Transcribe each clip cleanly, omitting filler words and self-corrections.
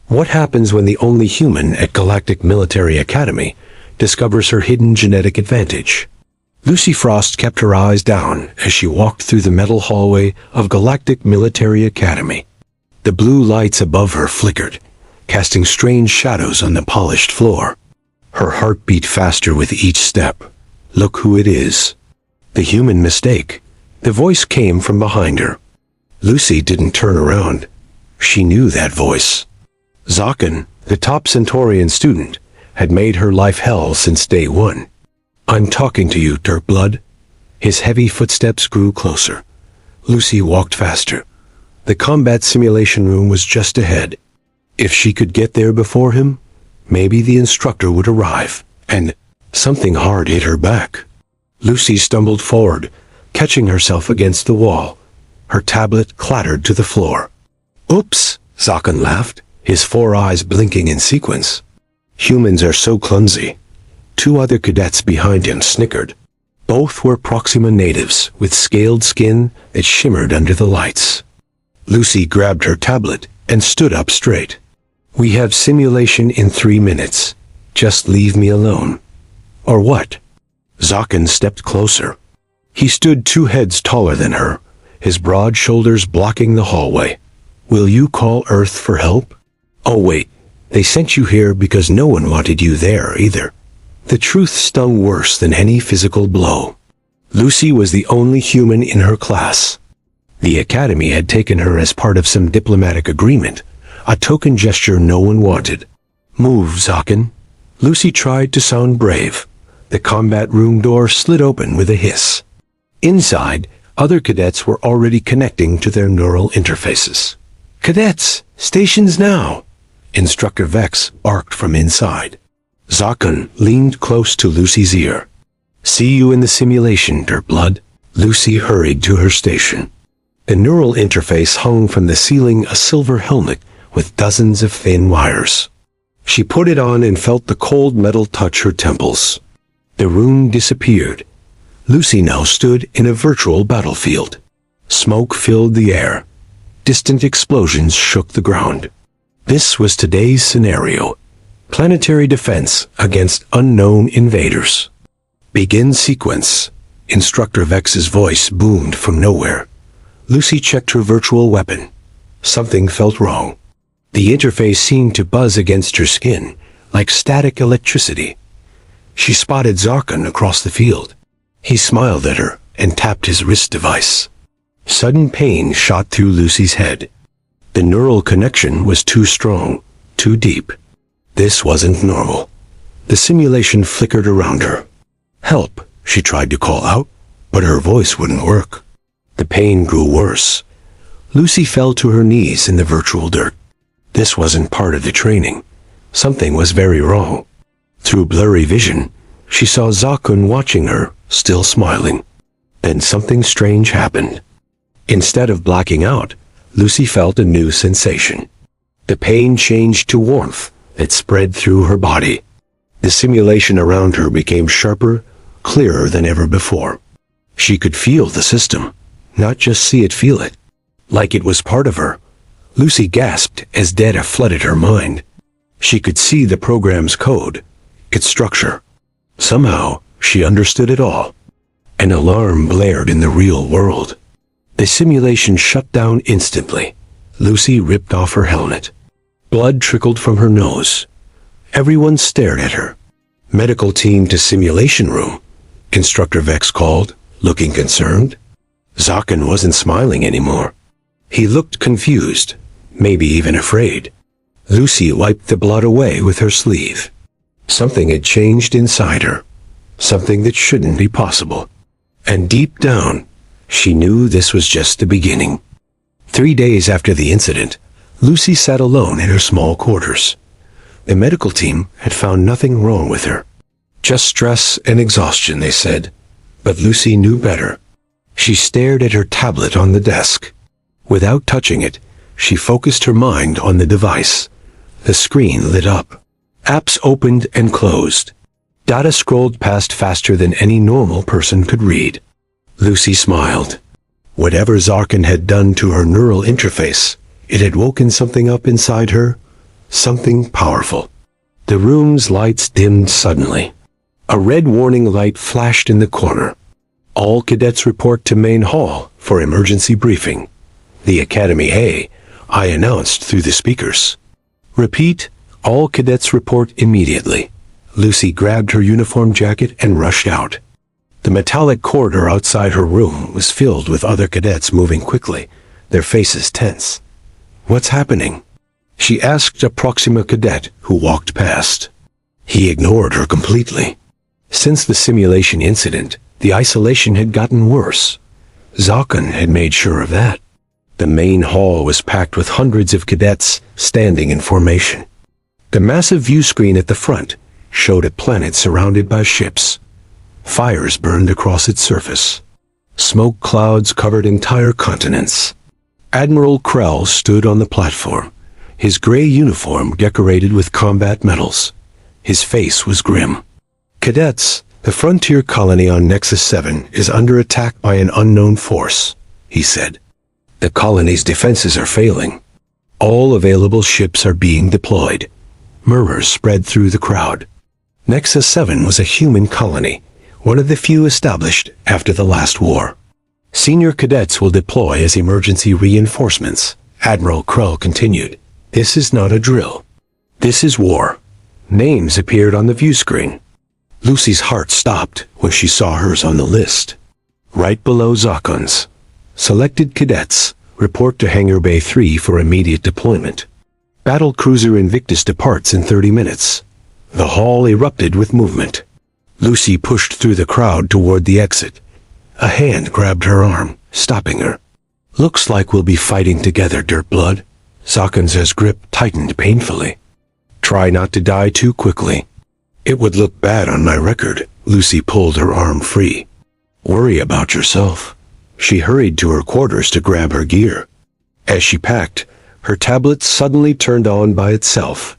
What happens when the only human at Galactic Military Academy discovers her hidden genetic advantage? Lucy Frost kept her eyes down as she walked through the metal hallway of Galactic Military Academy. The blue lights above her flickered, casting strange shadows on the polished floor. Her heart beat faster with each step. Look who it is. The human mistake. The voice came from behind her. Lucy didn't turn around. She knew that voice. Zaken, the top Centaurian student, had made her life hell since day one. "I'm talking to you, Dirtblood." His heavy footsteps grew closer. Lucy walked faster. The combat simulation room was just ahead. If she could get there before him, maybe the instructor would arrive, and something hard hit her back. Lucy stumbled forward, catching herself against the wall. Her tablet clattered to the floor. "Oops," Zaken laughed, his four eyes blinking in sequence. "Humans are so clumsy." Two other cadets behind him snickered. Both were Proxima natives with scaled skin that shimmered under the lights. Lucy grabbed her tablet and stood up straight. "We have simulation in 3 minutes. Just leave me alone." "Or what?" Zaken stepped closer. He stood 2 heads taller than her, his broad shoulders blocking the hallway. "Will you call Earth for help?" "Oh wait, they sent you here because no one wanted you there either." The truth stung worse than any physical blow. Lucy was the only human in her class. The Academy had taken her as part of some diplomatic agreement, a token gesture no one wanted. "Move, Zaken." Lucy tried to sound brave. The combat room door slid open with a hiss. Inside, other cadets were already connecting to their neural interfaces. "Cadets, stations now!" Instructor Vex barked from inside. Zaken leaned close to Lucy's ear. "See you in the simulation, Dirtblood." Lucy hurried to her station. The neural interface hung from the ceiling, a silver helmet with dozens of thin wires. She put it on and felt the cold metal touch her temples. The room disappeared. Lucy now stood in a virtual battlefield. Smoke filled the air. Distant explosions shook the ground. This was today's scenario. Planetary defense against unknown invaders. "Begin sequence." Instructor Vex's voice boomed from nowhere. Lucy checked her virtual weapon. Something felt wrong. The interface seemed to buzz against her skin, like static electricity. She spotted Zaken across the field. He smiled at her and tapped his wrist device. Sudden pain shot through Lucy's head. The neural connection was too strong, too deep. This wasn't normal. The simulation flickered around her. "Help," she tried to call out, but her voice wouldn't work. The pain grew worse. Lucy fell to her knees in the virtual dirt. This wasn't part of the training. Something was very wrong. Through blurry vision, she saw Zaken watching her, still smiling. Then something strange happened. Instead of blacking out, Lucy felt a new sensation. The pain changed to warmth that spread through her body. The simulation around her became sharper, clearer than ever before. She could feel the system, not just see it, feel it. Like it was part of her. Lucy gasped as data flooded her mind. She could see the program's code, its structure. Somehow, she understood it all. An alarm blared in the real world. The simulation shut down instantly. Lucy ripped off her helmet. Blood trickled from her nose. Everyone stared at her. "Medical team to simulation room," Instructor Vex called, looking concerned. Zaken wasn't smiling anymore. He looked confused, maybe even afraid. Lucy wiped the blood away with her sleeve. Something had changed inside her. Something that shouldn't be possible. And deep down, she knew this was just the beginning. 3 days after the incident, Lucy sat alone in her small quarters. The medical team had found nothing wrong with her. Just stress and exhaustion, they said. But Lucy knew better. She stared at her tablet on the desk. Without touching it, she focused her mind on the device. The screen lit up. Apps opened and closed. Data scrolled past faster than any normal person could read. Lucy smiled. Whatever Zaken had done to her neural interface, it had woken something up inside her, something powerful. The room's lights dimmed suddenly. A red warning light flashed in the corner. All cadets report to main hall for emergency briefing. The Academy A, I announced through the speakers. Repeat, all cadets report immediately. Lucy grabbed her uniform jacket and rushed out. The metallic corridor outside her room was filled with other cadets moving quickly, their faces tense. What's happening? She asked a Proxima cadet who walked past. He ignored her completely. Since the simulation incident, the isolation had gotten worse. Zakon had made sure of that. The main hall was packed with hundreds of cadets standing in formation. The massive view screen at the front showed a planet surrounded by ships. Fires burned across its surface. Smoke clouds covered entire continents. Admiral Krell stood on the platform, his gray uniform decorated with combat medals. His face was grim. Cadets, the frontier colony on Nexus 7 is under attack by an unknown force, he said. The colony's defenses are failing. All available ships are being deployed. Murmurs spread through the crowd. Nexus 7 was a human colony, one of the few established after the last war. Senior cadets will deploy as emergency reinforcements, Admiral Krell continued. This is not a drill. This is war. Names appeared on the view screen. Lucy's heart stopped when she saw hers on the list. Right below Zakon's. Selected cadets, report to Hangar Bay 3 for immediate deployment. Battle cruiser Invictus departs in 30 minutes. The hall erupted with movement. Lucy pushed through the crowd toward the exit. A hand grabbed her arm, stopping her. Looks like we'll be fighting together, Dirtblood. Zakon's grip tightened painfully. Try not to die too quickly. It would look bad on my record. Lucy pulled her arm free. Worry about yourself. She hurried to her quarters to grab her gear. As she packed, her tablet suddenly turned on by itself.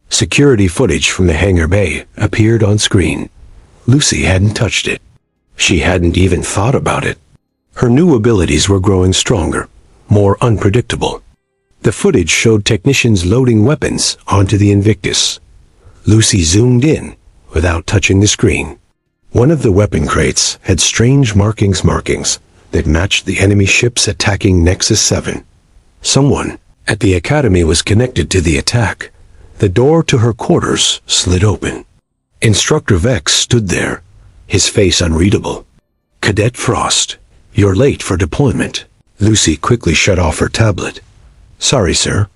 Security footage from the hangar bay appeared on screen. Lucy hadn't touched it. She hadn't even thought about it. Her new abilities were growing stronger, more unpredictable. The footage showed technicians loading weapons onto the Invictus. Lucy zoomed in without touching the screen. One of the weapon crates had strange markings that matched the enemy ships attacking Nexus 7. Someone at the Academy was connected to the attack. The door to her quarters slid open. Instructor Vex stood there, his face unreadable. Cadet Frost, you're late for deployment. Lucy quickly shut off her tablet. Sorry, sir.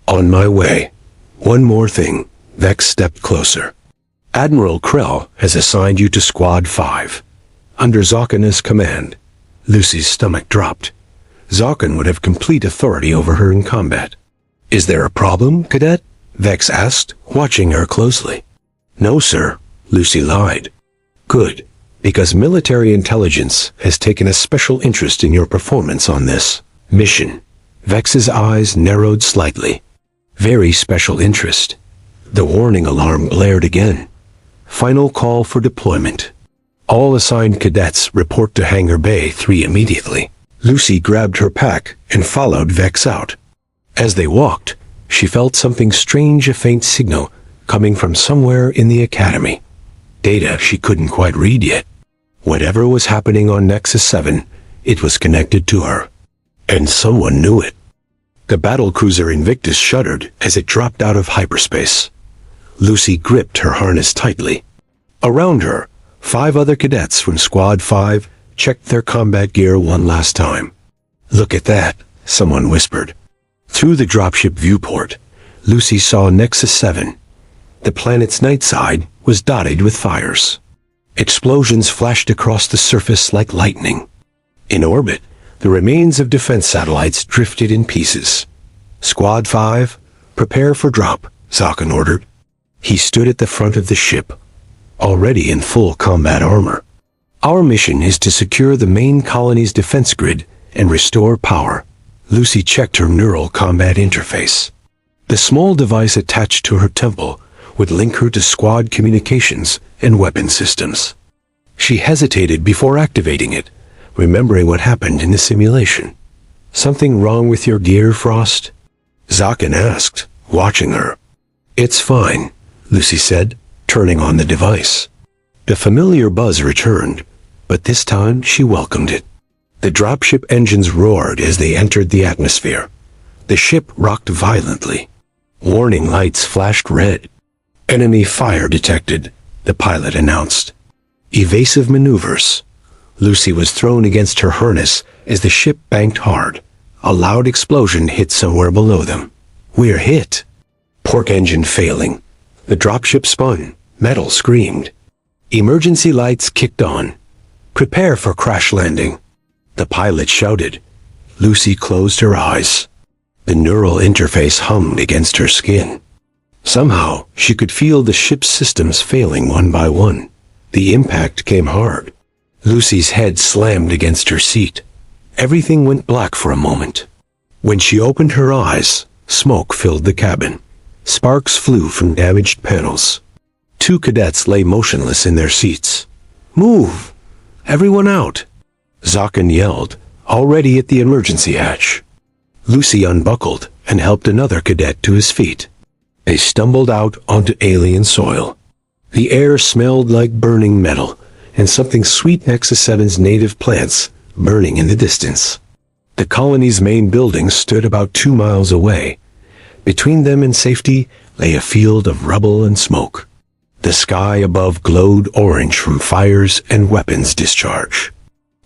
On my way. One more thing. Vex stepped closer. Admiral Krell has assigned you to Squad 5. Under Zakon's command. Lucy's stomach dropped. Zakon would have complete authority over her in combat. Is there a problem, Cadet? Vex asked, watching her closely. No, sir. Lucy lied. Good, because military intelligence has taken a special interest in your performance on this mission. Vex's eyes narrowed slightly. Very special interest. The warning alarm blared again. Final call for deployment. All assigned cadets report to Hangar Bay 3 immediately. Lucy grabbed her pack and followed Vex out. As they walked, she felt something strange, a faint signal coming from somewhere in the Academy. Data she couldn't quite read yet. Whatever was happening on Nexus 7, it was connected to her. And someone knew it. The battlecruiser Invictus shuddered as it dropped out of hyperspace. Lucy gripped her harness tightly. Around her, 5 other cadets from Squad 5 checked their combat gear one last time. Look at that, someone whispered. Through the dropship viewport, Lucy saw Nexus 7. The planet's night side was dotted with fires. Explosions flashed across the surface like lightning. In orbit, the remains of defense satellites drifted in pieces. Squad 5, prepare for drop, Zakon ordered. He stood at the front of the ship, already in full combat armor. Our mission is to secure the main colony's defense grid and restore power. Lucy checked her neural combat interface. The small device attached to her temple would link her to squad communications and weapon systems. She hesitated before activating it, remembering what happened in the simulation. Something wrong with your gear, Frost? Zakon asked, watching her. It's fine, Lucy said, turning on the device. The familiar buzz returned, but this time she welcomed it. The dropship engines roared as they entered the atmosphere. The ship rocked violently. Warning lights flashed red. Enemy fire detected, the pilot announced. Evasive maneuvers. Lucy was thrown against her harness as the ship banked hard. A loud explosion hit somewhere below them. We're hit. Pork engine failing. The dropship spun. Metal screamed. Emergency lights kicked on. Prepare for crash landing. The pilot shouted. Lucy closed her eyes. The neural interface hummed against her skin. Somehow, she could feel the ship's systems failing one by one. The impact came hard. Lucy's head slammed against her seat. Everything went black for a moment. When she opened her eyes, smoke filled the cabin. Sparks flew from damaged panels. 2 cadets lay motionless in their seats. Move! Everyone out! Zaken yelled, already at the emergency hatch. Lucy unbuckled and helped another cadet to his feet. They stumbled out onto alien soil. The air smelled like burning metal, and something sweet next to Seven's native plants burning in the distance. The colony's main building stood about 2 miles away. Between them and safety lay a field of rubble and smoke. The sky above glowed orange from fires and weapons discharge.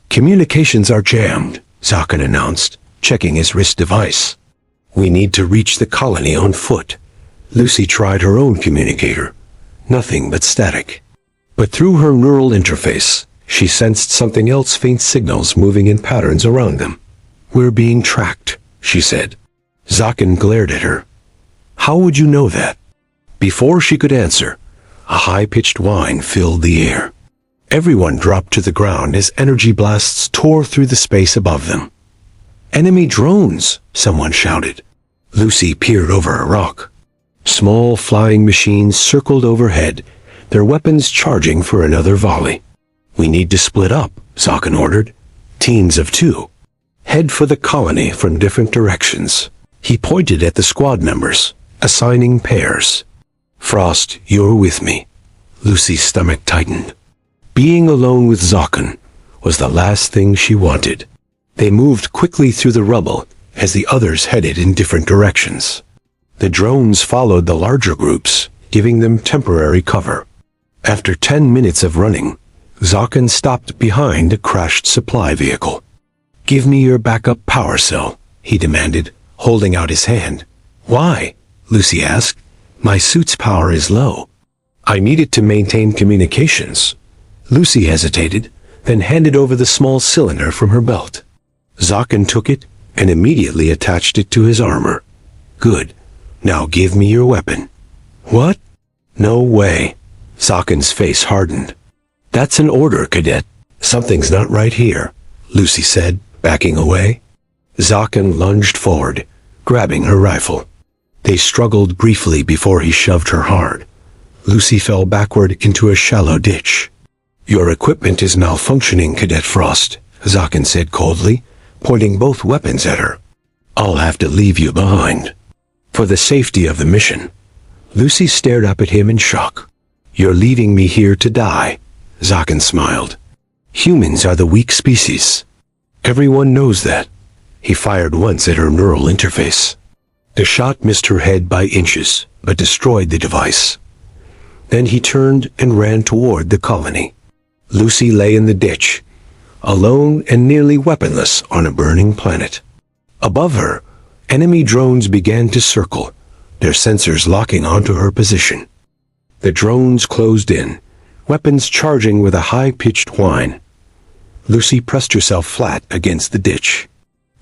Communications are jammed, Zaken announced, checking his wrist device. We need to reach the colony on foot. Lucy tried her own communicator. Nothing but static. But through her neural interface, she sensed something else, faint signals moving in patterns around them. We're being tracked, she said. Zaken glared at her. How would you know that? Before she could answer, a high-pitched whine filled the air. Everyone dropped to the ground as energy blasts tore through the space above them. Enemy drones, someone shouted. Lucy peered over a rock. Small flying machines circled overhead, their weapons charging for another volley. We need to split up, Zaken ordered. Teams of 2. Head for the colony from different directions. He pointed at the squad members, assigning pairs. Frost, you're with me. Lucy's stomach tightened. Being alone with Zaken was the last thing she wanted. They moved quickly through the rubble as the others headed in different directions. The drones followed the larger groups, giving them temporary cover. After 10 minutes of running, Zaken stopped behind a crashed supply vehicle. Give me your backup power cell, he demanded, holding out his hand. Why? Lucy asked. My suit's power is low. I need it to maintain communications. Lucy hesitated, then handed over the small cylinder from her belt. Zaken took it and immediately attached it to his armor. Good. Now give me your weapon. What? No way. Zaken's face hardened. That's an order, cadet. Something's not right here, Lucy said, backing away. Zaken lunged forward, grabbing her rifle. They struggled briefly before he shoved her hard. Lucy fell backward into a shallow ditch. Your equipment is malfunctioning, Cadet Frost, Zaken said coldly, pointing both weapons at her. I'll have to leave you behind. For the safety of the mission. Lucy stared up at him in shock. You're leaving me here to die, Zaken smiled. Humans are the weak species. Everyone knows that. He fired once at her neural interface. The shot missed her head by inches, but destroyed the device. Then he turned and ran toward the colony. Lucy lay in the ditch, alone and nearly weaponless on a burning planet. Above her, enemy drones began to circle, their sensors locking onto her position. The drones closed in, weapons charging with a high-pitched whine. Lucy pressed herself flat against the ditch.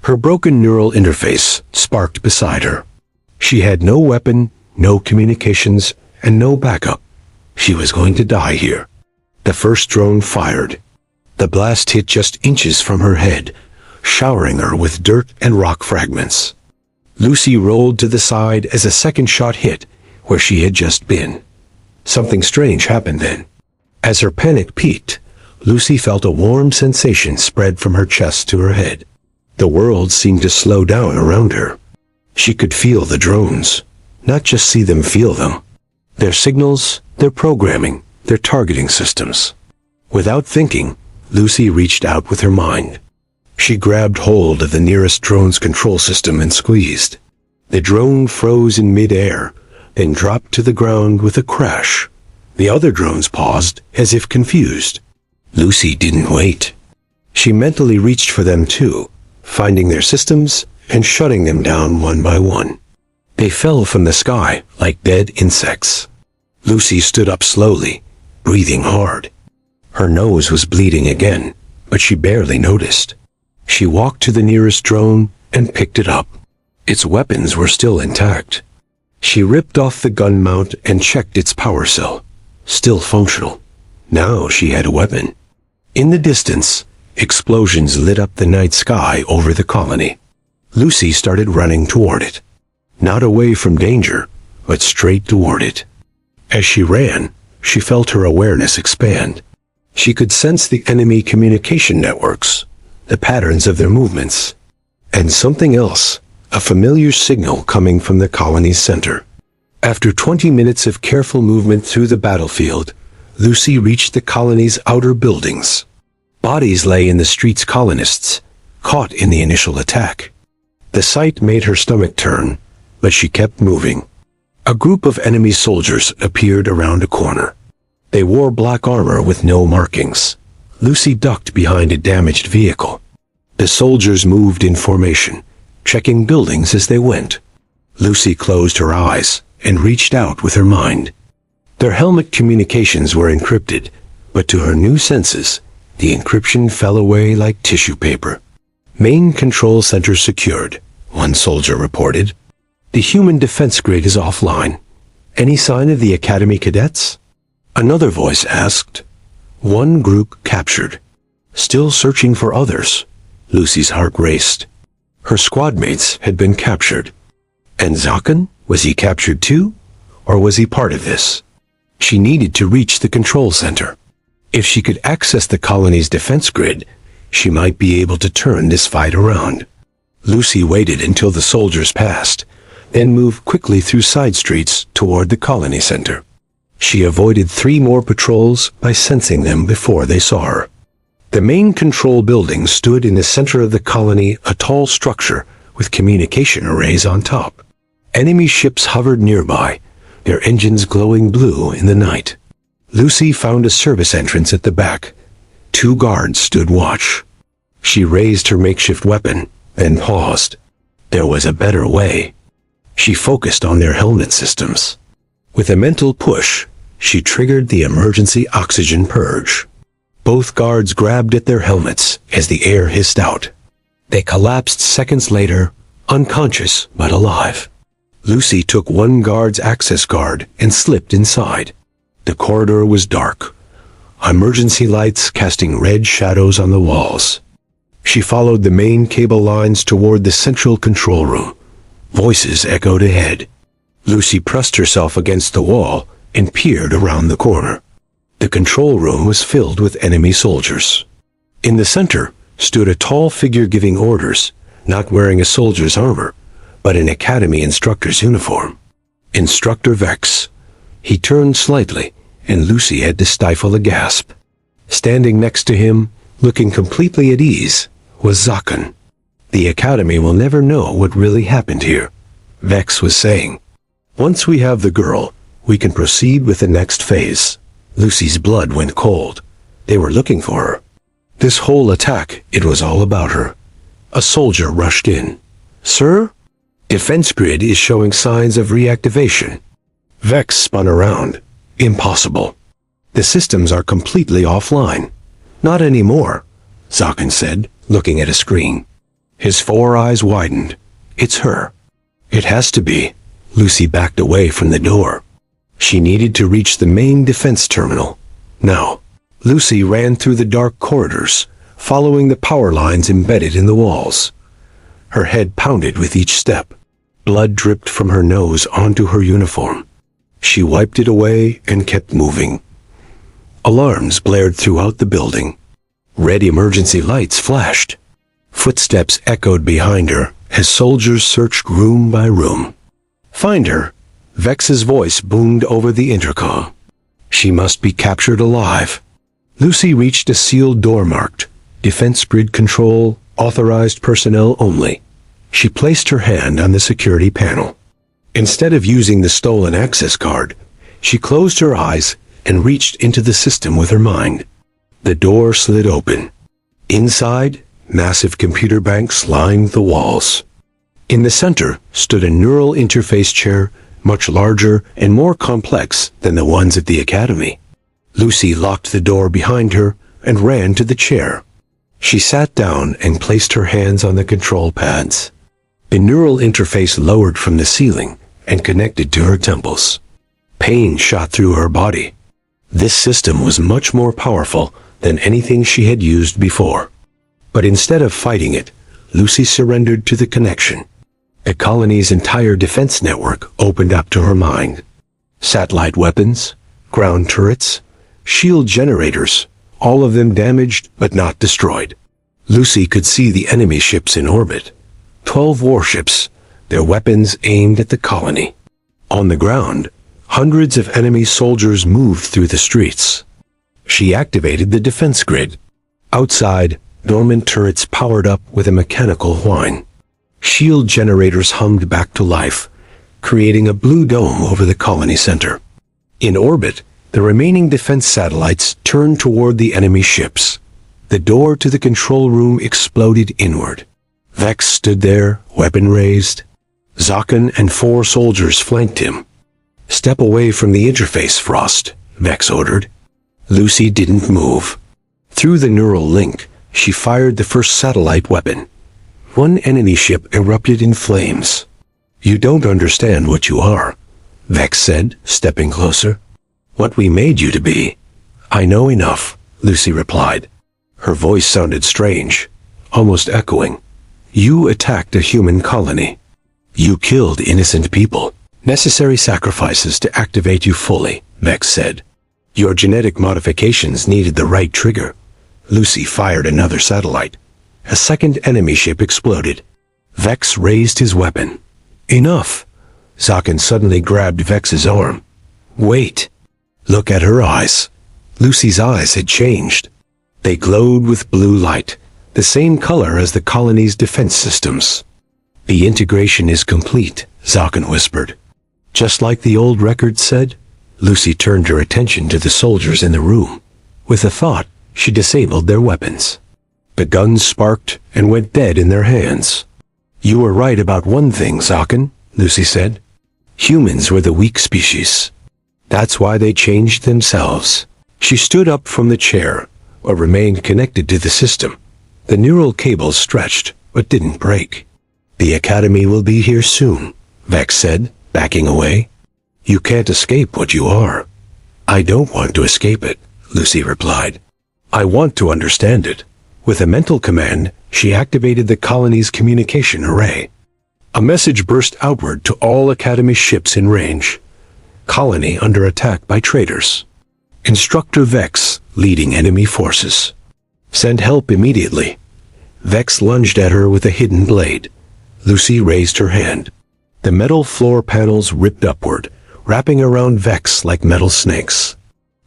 Her broken neural interface sparked beside her. She had no weapon, no communications, and no backup. She was going to die here. The first drone fired. The blast hit just inches from her head, showering her with dirt and rock fragments. Lucy rolled to the side as a second shot hit where she had just been. Something strange happened then. As her panic peaked, Lucy felt a warm sensation spread from her chest to her head. The world seemed to slow down around her. She could feel the drones. not just see them, feel them. Their signals, their programming, their targeting systems. Without thinking, Lucy reached out with her mind. She grabbed hold of the nearest drone's control system and squeezed. The drone froze in mid-air, then dropped to the ground with a crash. The other drones paused, as if confused. Lucy didn't wait. She mentally reached for them too, finding their systems and shutting them down one by one. They fell from the sky like dead insects. Lucy stood up slowly, breathing hard. Her nose was bleeding again, but she barely noticed. She walked to the nearest drone and picked it up. Its weapons were still intact. She ripped off the gun mount and checked its power cell. Still functional. Now she had a weapon. In the distance, explosions lit up the night sky over the colony. Lucy started running toward it. Not away from danger, but straight toward it. As she ran, she felt her awareness expand. She could sense the enemy communication networks, the patterns of their movements, and something else, a familiar signal coming from the colony's center. After 20 minutes of careful movement through the battlefield, Lucy reached the colony's outer buildings. Bodies lay in the streets, colonists, caught in the initial attack. The sight made her stomach turn, but she kept moving. A group of enemy soldiers appeared around a corner. They wore black armor with no markings. Lucy ducked behind a damaged vehicle. The soldiers moved in formation, checking buildings as they went. Lucy closed her eyes and reached out with her mind. Their helmet communications were encrypted, but to her new senses, the encryption fell away like tissue paper. Main control center secured, one soldier reported. The human defense grid is offline. Any sign of the Academy cadets? Another voice asked. One group captured. Still searching for others. Lucy's heart raced. Her squad mates had been captured. And Zaken? Was he captured too? Or was he part of this? She needed to reach the control center. If she could access the colony's defense grid, she might be able to turn this fight around. Lucy waited until the soldiers passed, then moved quickly through side streets toward the colony center. She avoided 3 more patrols by sensing them before they saw her. The main control building stood in the center of the colony, a tall structure with communication arrays on top. Enemy ships hovered nearby, their engines glowing blue in the night. Lucy found a service entrance at the back. 2 guards stood watch. She raised her makeshift weapon, then paused. There was a better way. She focused on their helmet systems. With a mental push, she triggered the emergency oxygen purge. Both guards grabbed at their helmets as the air hissed out. They collapsed seconds later, unconscious but alive. Lucy took one guard's access card and slipped inside. The corridor was dark, emergency lights casting red shadows on the walls. She followed the main cable lines toward the central control room. Voices echoed ahead. Lucy pressed herself against the wall and peered around the corner. The control room was filled with enemy soldiers. In the center stood a tall figure giving orders, not wearing a soldier's armor, but an academy instructor's uniform. Instructor Vex. He turned slightly, and Lucy had to stifle a gasp. Standing next to him, looking completely at ease, was Zaken. The Academy will never know what really happened here, Vex was saying. Once we have the girl, we can proceed with the next phase. Lucy's blood went cold. They were looking for her. This whole attack, it was all about her. A soldier rushed in. Sir? Defense grid is showing signs of reactivation. Vex spun around. Impossible. The systems are completely offline. Not anymore, Zaken said, looking at a screen. His 4 eyes widened. It's her. It has to be. Lucy backed away from the door. She needed to reach the main defense terminal. Now, Lucy ran through the dark corridors, following the power lines embedded in the walls. Her head pounded with each step. Blood dripped from her nose onto her uniform. She wiped it away and kept moving. Alarms blared throughout the building. Red emergency lights flashed. Footsteps echoed behind her as soldiers searched room by room. Find her, Vex's voice boomed over the intercom. She must be captured alive. Lucy reached a sealed door marked, Defense Grid Control, Authorized Personnel Only. She placed her hand on the security panel. Instead of using the stolen access card, she closed her eyes and reached into the system with her mind. The door slid open. Inside, massive computer banks lined the walls. In the center stood a neural interface chair, much larger and more complex than the ones at the academy. Lucy locked the door behind her and ran to the chair. She sat down and placed her hands on the control pads. The neural interface lowered from the ceiling and connected to her temples. Pain shot through her body. This system was much more powerful than anything she had used before. But instead of fighting it, Lucy surrendered to the connection. The colony's entire defense network opened up to her mind. Satellite weapons, ground turrets, shield generators, all of them damaged but not destroyed. Lucy could see the enemy ships in orbit. 12 warships, their weapons aimed at the colony. On the ground, hundreds of enemy soldiers moved through the streets. She activated the defense grid. Outside, dormant turrets powered up with a mechanical whine. Shield generators hummed back to life, creating a blue dome over the colony center. In orbit, the remaining defense satellites turned toward the enemy ships. The door to the control room exploded inward. Vex stood there, weapon raised. Zaken and 4 soldiers flanked him. "Step away from the interface, Frost," Vex ordered. Lucy didn't move. Through the neural link, she fired the first satellite weapon. One enemy ship erupted in flames. "You don't understand what you are," Vex said, stepping closer. "What we made you to be." "I know enough," Lucy replied. Her voice sounded strange, almost echoing. "You attacked a human colony. You killed innocent people. Necessary sacrifices to activate you fully," Vex said. "Your genetic modifications needed the right trigger." Lucy fired another satellite. A second enemy ship exploded. Vex raised his weapon. "Enough!" Zaken suddenly grabbed Vex's arm. "Wait! Look at her eyes." Lucy's eyes had changed. They glowed with blue light, the same color as the colony's defense systems. "The integration is complete," Zaken whispered. "Just like the old record said?" Lucy turned her attention to the soldiers in the room. With a thought, she disabled their weapons. The guns sparked and went dead in their hands. "You were right about one thing, Zaken," Lucy said. "Humans were the weak species. That's why they changed themselves." She stood up from the chair, but remained connected to the system. The neural cables stretched, but didn't break. "The Academy will be here soon," Vex said, backing away. "You can't escape what you are." "I don't want to escape it," Lucy replied. "I want to understand it." With a mental command, she activated the colony's communication array. A message burst outward to all Academy ships in range. "Colony under attack by traitors. Instructor Vex leading enemy forces. Send help immediately." Vex lunged at her with a hidden blade. Lucy raised her hand. The metal floor panels ripped upward, wrapping around Vex like metal snakes.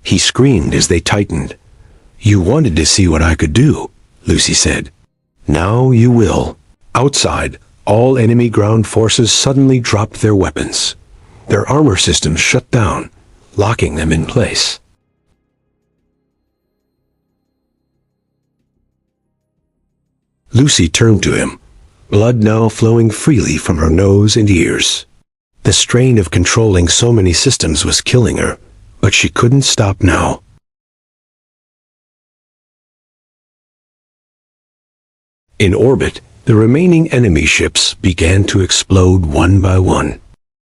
He screamed as they tightened. "You wanted to see what I could do," Lucy said. "Now you will." Outside, all enemy ground forces suddenly dropped their weapons. Their armor systems shut down, locking them in place. Lucy turned to him, blood now flowing freely from her nose and ears. The strain of controlling so many systems was killing her, but she couldn't stop now. In orbit, the remaining enemy ships began to explode one by one.